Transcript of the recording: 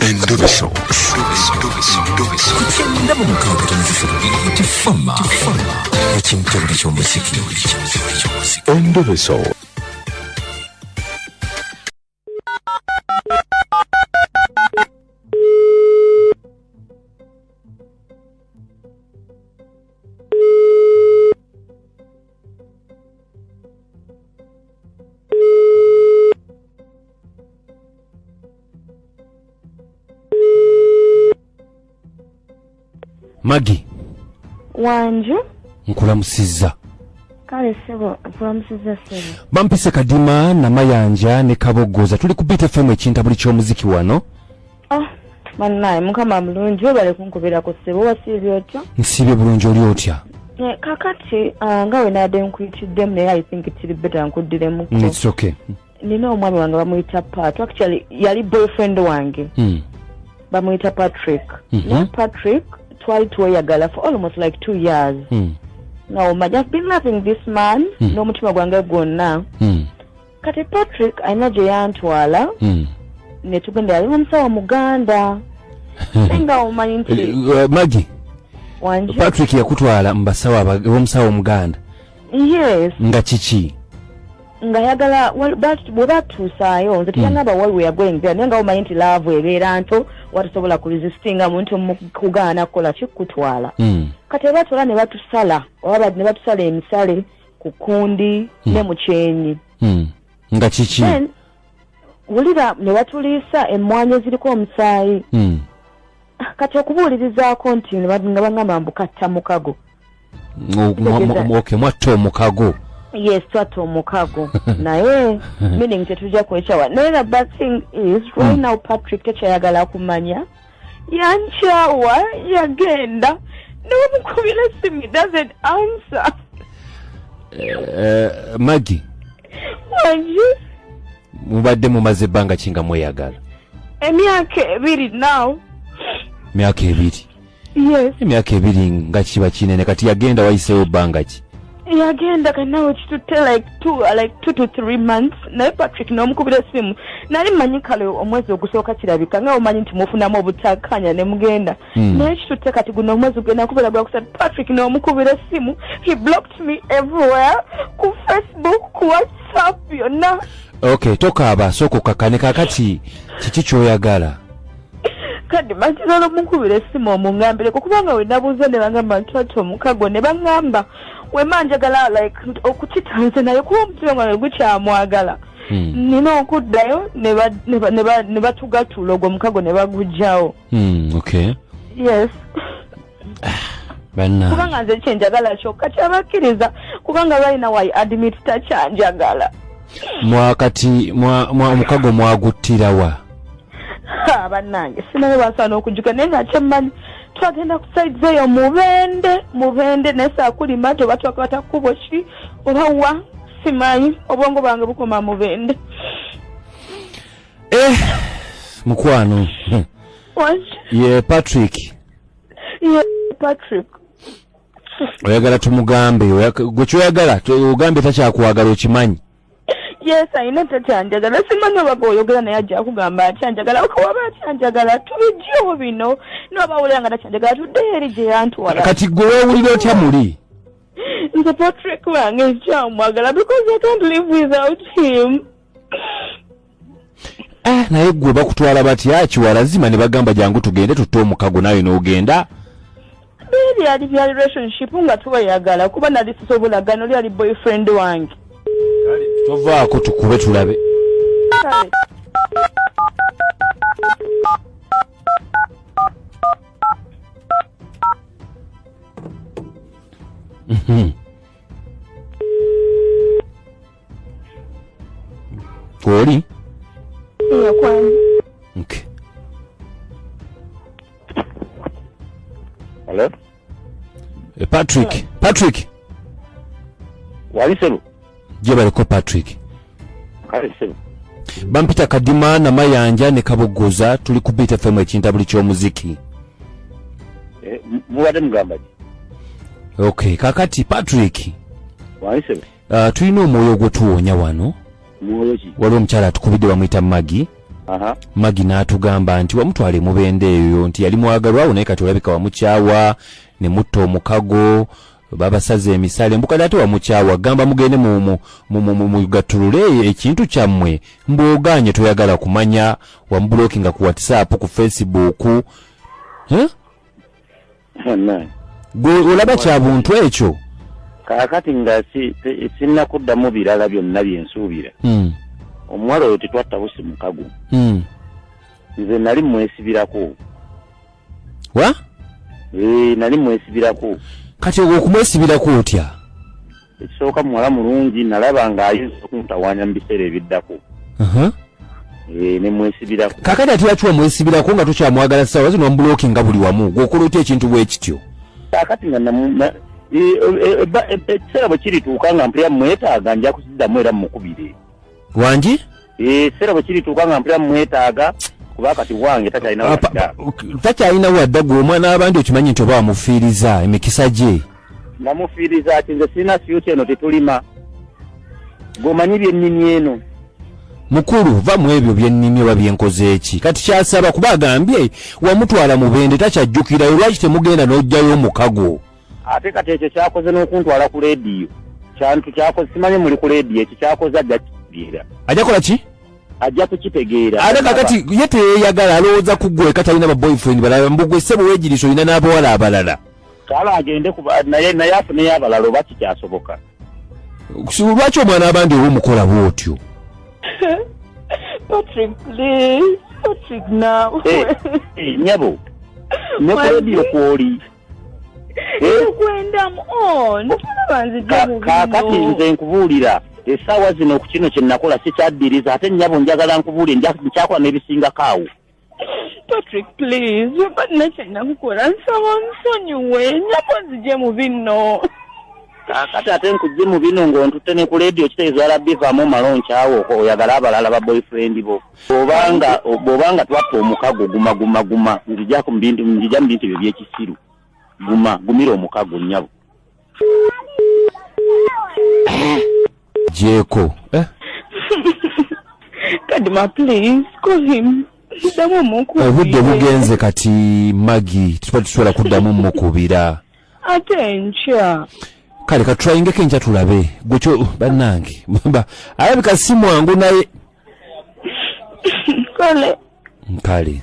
Endobeso. Kutenda mu Mukago tifama. Ekintu buli ky'omuziki. Endobeso. Magi Wanju nkulamusizza kale sebo nkulamusizza sebo bampise kadima na mayanja ne kabogoza tuli ku BT FM ekinta buli ky'omuziki wano mannaye mukama mulungi obale kunkubira ku sebo wasiibye otya nsiibye bulungi oli otya kakati nga we naadde nkuyitiddemu naye I think kiri better nkuddiremuko it's okay nina omwami wange bamuyita Pat actually yali boyfriend wange bamuyita Patrick Patrick twali tweyagala for almost like 2 years. Now, I just been loving this man. No mutima gwange gwonna. Kati Patrick aina gye yantwala. Ne tugenda yali omusawo Muganda. Senga omanyi nti Magi Wanju Patrick yakutwala mbasawo omusawo Muganda. Yes. Nga kiki? Nga yagala bwe batuusaayo nze teyangamba why we are going there naye nga omanyi nti laavu ebeera nto watasobola kuresistinga muntu kugaana kukola kikutwala kati batwala ne batusala oba ne batusala emisale ku kundi ne mu kyenyi nga kiki wulira ne batuliisa emmwanyi eziriko omusaayi kati okubuulirizaako nti nga bangamba mbukatta Mukago okay mwatta Omukago. Yes, twatta Omukago. Naye meaning tetujja kwekyawa. Naye the bad thing is right now Patrick tekyayagala kumanya. Yankyawa yagenda. N'omukubira essimu doesn't answer. Magi. Wanju. Mubadde mumaze ebbanga ki nga mweyagala? Emyaka 2 now. Myaka 2? Yes. Emyaka 2 nga kiba kinene kati yagenda wayiseewo ebbanga ki? Yagenda kanawe kitute like 2 to 3 months. Naye Patrick n'omukubira essimu. Nali manyi kale omwezi ogusooka kirabika nga omanyi nti mufunamu obutakkaanya ne mugenda. Naye kitute kati guno omwezi ogenda kubera gwa kusatu Patrick n'omukubira essimu. He blocked me everywhere. Ku Facebook, ku WhatsApp yonna. Okay, tokaaba soko kakane kakati kiki kyoyagala? Kadi manjira mukubira essimu omungambire kubanga we nabuuza ne bangamba twatta Omukago ne bangamba we manjagala like okukitanze naye kuba omutima gwange gukyamwagala nina okuddayo ne batugatula ogwo Omukago ne bagujjawo. Okay. Yes. Banna kubanga nze kyenjagala kyokka kyabakkiriza kubanga balina wayi admit takyanjagala. Mwakati Omukago mwaguttirawa? Bannange sinaye basaana okujjuka naye nga kyemmanyi twagenda ku side eyo mubende naye saakulima toba twakwata kkubo ki oba wa simanyi obwongo bwange bukoma mubende. Mukwano ye Patrick. Ye Patrick. Oyagala tumugambe gwe kyoyagala ogambe takyakwagala okimanyi? Yes, ayina tatyanjagala simanyi oba oyogera naye ajja kugamba atyanjagala okawaba atyanjagala tubijjewo bino noba wulira nga tatyanjagala tuddeyo eri gye yantwala. Kati gwe weewulira otya muli? Nze Patrick wange nkyamwagala because I can't live without him. Naye gwe bakutwala batya kiwalazima ne bagamba jangu tugende tutte Omukago nawe n'ogenda? Biri ali bya relationship nga tuweyagala kuba nali sisobulagano oli ali boyfriend wange. Tovaako tukube tulabe. Kwoli? Iya kwani. Okay. Hello? Patrick. Waliselu? Gye baliko Patrick. Waliselu. Bampita kadima na mayanja ne kabogoza tuli ku BT FM ekinta buli ky'omuziki. Mubadde mugamba ki? Okay, kakati Patrick. Waliselu. Tulina omwoyo gwe tuwonya wano. Mwoyo ki? Waliwo omukyala atukubidde bamuyita Magi. Magi n'atugamba nti wamutwale mubende eyo nti yali mwagalwawo naye kati olabika wamukyawa ne mutta Omukago babasaze emisale mbukadde ate wamukyawa gamba mugende mu gattulule ekintu kyammwe mboganye toyagala kumanya wamubulookinga ku WhatsApp ku Facebook gwe olaba kya buntu ekyo kaakati nga sinna kuddamu birala byonna byensuubira omuwala oyo tetwatta busi Mukago nze nali mwesibirako nali mwesibirako kati okumwesibirako otya ekisooka muwala mulungi nalaba ng'ayinza okumutawaanya mu biseera ebiddako ne mwesibirako kakati ate lwaki wamwesibirako nga tokyamwagala ssaawa zino wamubulookinga buli wamu gweokola otya ekintu bwe kityo kaakati nga ekiseera bwe kirituuka nga mpulira mwetaaga nja kusiddamu era mukubire wangi ekiseera bwe kirituuka nga mpulira mwetaaga kuba kati wange takyalina wadda gwe omwana w'abandi okimanyi nti oba wamufiiriza emikisa gye namufiiriza ati nze sirina siyuti eno tetulima gwomanyi byennimi eno mukulu va mu ebyo byennimi oba byenkoze eki kati kyasaba kuba agambye wamutwala mubende takyajjukira lwaki temugenda n'ojjayo Omukago ate kati ekyo kyakoze n'okuntwala ku leediyo kyantu kyakoze simanyi muli ku leediyo ekyo kyakoze ajja kukitegeera ajja kola ki ajja kukitegeera ate kakati ye teyeeyagala alowooza ku ggwe katalina ba boyfriend balala mbugwe ssebo weegiriisa olina n'abawala abalala kala agende naye afuneyo abalala oba kikyasoboka lwaki omwana abandi ow'omukola bw'otyo Patrick, please. Patrick, now. Nyabo. Ne ku radio kwoli. Kwenda on. Kakati nze nkubuulira. Essaawa zino ku kino kye nakola sikyaddiriza ate nyabo njagala nkubuulire nkyakola n'ebisinga kaawo. Patrick, please. Badna kyenda kukola nsaba nsonyiwe. Nyabo zijje mu bino. Kakati ate nkujje mu bino ng'ontutte ne ku radio kitegeeza bivaamu malonki awo oyagala abalala ba boyfriend bo. Bw'obanga twatta Omukago guma nzija mu bintu ebyo by'ekisiru. Gumira Omukago nnyabo. Jeko. Kadima, please, call him. Obudde bugenze kati Magi tusobola kuddamu mukubira. Ate nkya. Kale katulingeko enkya tulabe gwekyo bannange alabika si mwangu naye kale